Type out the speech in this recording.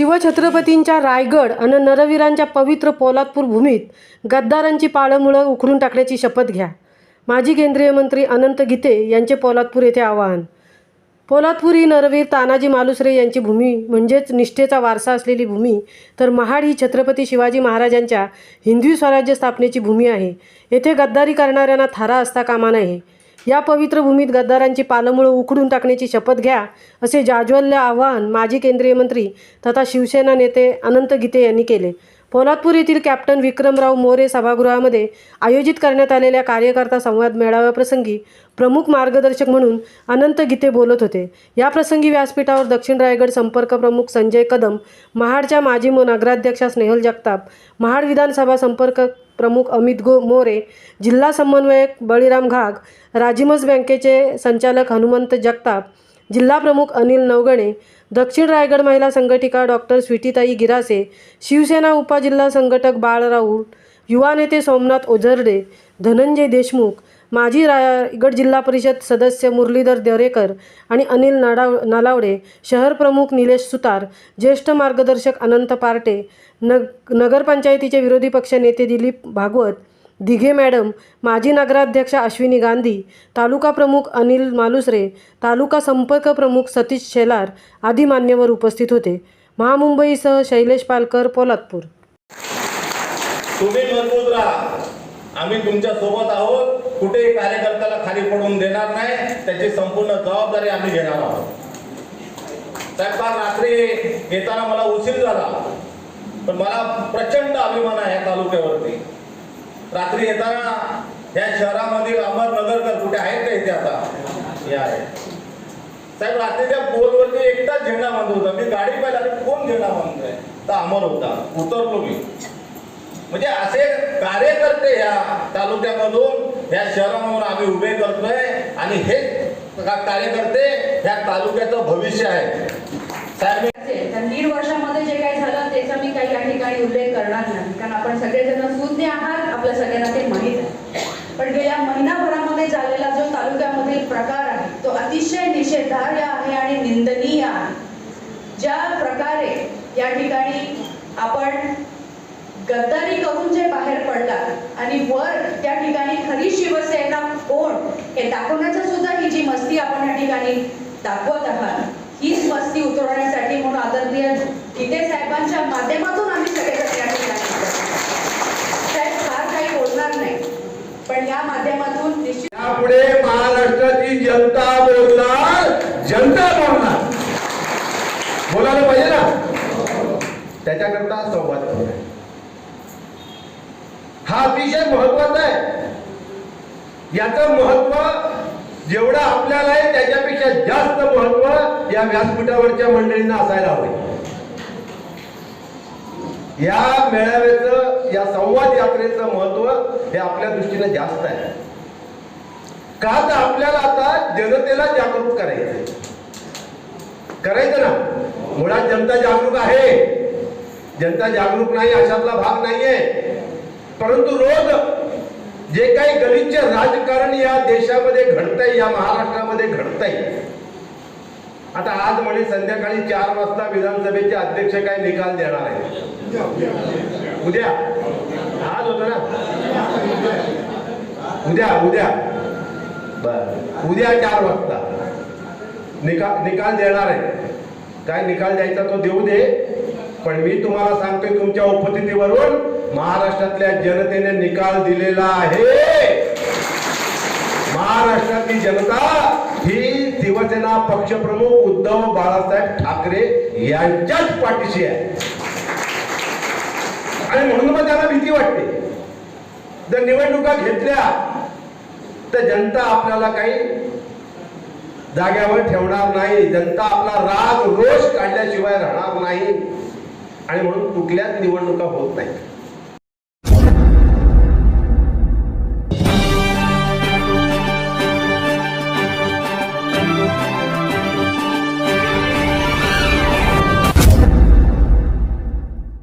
शिवछत्रपतींच्या रायगड आणि नरवीरांच्या पवित्र पोलादपूर भूमीत गद्दारांची पाळंमुळं उखडून टाकण्याची शपथ घ्या. माजी केंद्रीय मंत्री अनंत गीते यांचे पोलादपूर येथे आवाहन. पोलादपूर ही नरवीर तानाजी मालुसरे यांची भूमी म्हणजेच निष्ठेचा वारसा असलेली भूमी, तर महाड ही छत्रपती शिवाजी महाराजांच्या हिंदवी स्वराज्य स्थापनेची भूमी आहे. येथे गद्दारी करणाऱ्यांना थारा असता कामा नये. या पवित्र भूमीत गद्दारांची पालमुळं उखडून टाकण्याची शपथ घ्या, असे जाज्वल्य आवाहन माजी केंद्रीय मंत्री तथा शिवसेना नेते अनंत गीते यांनी केले. पोलादपूर येथील कॅप्टन विक्रमराव मोरे सभागृहामध्ये आयोजित करण्यात आलेल्या कार्यकर्ता संवाद मेळाव्याप्रसंगी प्रमुख मार्गदर्शक म्हणून अनंत गीते बोलत होते. याप्रसंगी व्यासपीठावर दक्षिण रायगड संपर्क प्रमुख संजय कदम, महाडच्या माजी नगराध्यक्षा स्नेहल जगताप, महाड विधानसभा संपर्क प्रमुख अमित मोरे, जिल्हा समन्वयक बळीराम घाग, राजिमस बँकेचे संचालक हनुमंत जगताप, जिल्हा प्रमुख अनिल नवगणे, दक्षिण रायगड महिला संघटिका डॉक्टर स्वीटीताई गिरासे, शिवसेना उपजिल्हा संघटक बाळ राऊळ, युवा नेते सोमनाथ ओझरडे, धनंजय देशमुख, माजी रायगड जिल्हा परिषद सदस्य मुरलीधर दरेकर आणि अनिल नलावडे, शहर प्रमुख निलेश सुतार, ज्येष्ठ मार्गदर्शक अनंत पार्टे, नगरपंचायतीचे विरोधी पक्ष नेते दिलीप भागवत, दिघे मॅडम, माजी नगराध्यक्षा अश्विनी गांधी, तालुका प्रमुख अनिल मालुसरे, तालुका संपर्क प्रमुख सतीश शेलार आदी मान्यवर उपस्थित होते. महामुंबईसह शैलेश पालकर, पोलादपूर. तुम्ही मजबूत राहा, आम्ही तुमच्या सोबत आहोत. कुठेही कार्यकर्त्याला खाली पडून देणार नाही, त्याची संपूर्ण जबाबदारी आम्ही घेणार आहोत. साहेब, रात्री येताना मला उशीर झाला, पण मला प्रचंड अभिमान आहे या तालुक्यावरती. रात्री येताना या शहरामधील अमरनगरकर कुठे आहेत का इथे? आता हे आहे साहेब. रात्री त्या पोलवरती एकटाच झेंडा बांधत होता. मी गाडी पाहिला, कोण झेंडा बांधतोय? तर अमर होता. उतरलो मी. म्हणजे असे कार्यकर्ते ह्या तालुक्यामधून या शहरामधून आम्ही उभे करतोय आणि हे कार्यकर्ते ह्या तालुक्याचं भविष्य आहे. साहेब, तर 1.5 वर्षामध्ये जे काही झालं त्याचा मी काही या ठिकाणी उल्लेख करणार नाही, कारण आपण सगळेजण सुज्ञ आहात, आपल्या सगळ्यांना ते माहीत आहे. पण गेल्या महिनाभरामध्ये झालेला जो तालुक्यामधील प्रकार आहे तो अतिशय निषेधार्ह आहे आणि निंदनीय आहे. ज्या प्रकारे या ठिकाणी आपण गद्दारी करून जे बाहेर पडलात आणि वर त्या ठिकाणी खरी शिवसेना कोण हे दाखवण्याचा सुद्धा ही जी मस्ती आपण या ठिकाणी दाखवत आहात, हीच मस्ती उतरवण्यासाठी म्हणून आदरणीय गीते साहेबांच्या माध्यमातून आम्ही सगळेजण या ठिकाणी साहेब फार काही बोलणार नाही, पण या माध्यमातून निश्चित यापुढे महाराष्ट्राची जनता बोलणार, जनता बोलणार. बोलायला पाहिजे ना, त्याच्याकरता संवाद होणार. हा अतिशय महत्वाचा आहे. याचं महत्व जेवढं आपल्याला आहे त्याच्यापेक्षा जास्त महत्व या व्यासपीठावरच्या मंडळींना असायला हवे. या मेळाव्याचं, या संवाद यात्रेचं महत्व हे आपल्या दृष्टीने जास्त आहे. का तर आपल्याला आता जनतेला जागरूक करायचं ना. मुळात जनता जागरूक आहे, जनता जागरूक नाही अशातला भाग नाहीये. परंतु रोज जे काही गलिच्छ राजकारण या देशामध्ये घडतंय, या महाराष्ट्रामध्ये घडतंय. आता आज म्हणे संध्याकाळी 4 वाजता विधानसभेचे अध्यक्ष काय निकाल देणार आहे. उद्या, आज होतं ना, उद्या उद्या 4 वाजता निकाल देणार आहे. काय निकाल द्यायचा तो देऊ दे, पण मी तुम्हाला सांगतोय तुमच्या उपस्थितीवरून महाराष्ट्रातल्या जनतेने निकाल दिलेला आहे. महाराष्ट्रातली जनता ही शिवसेना पक्षप्रमुख उद्धव बाळासाहेब ठाकरे यांच्याच पाठीशी आहे. आणि म्हणून मग त्यांना भीती वाटते. जर निवडणुका घेतल्या तर जनता आपल्याला काही जाग्यावर ठेवणार नाही. जनता आपला राग रोष काढल्याशिवाय राहणार नाही. आणि म्हणून कुठल्याच निवडणुका होत नाही.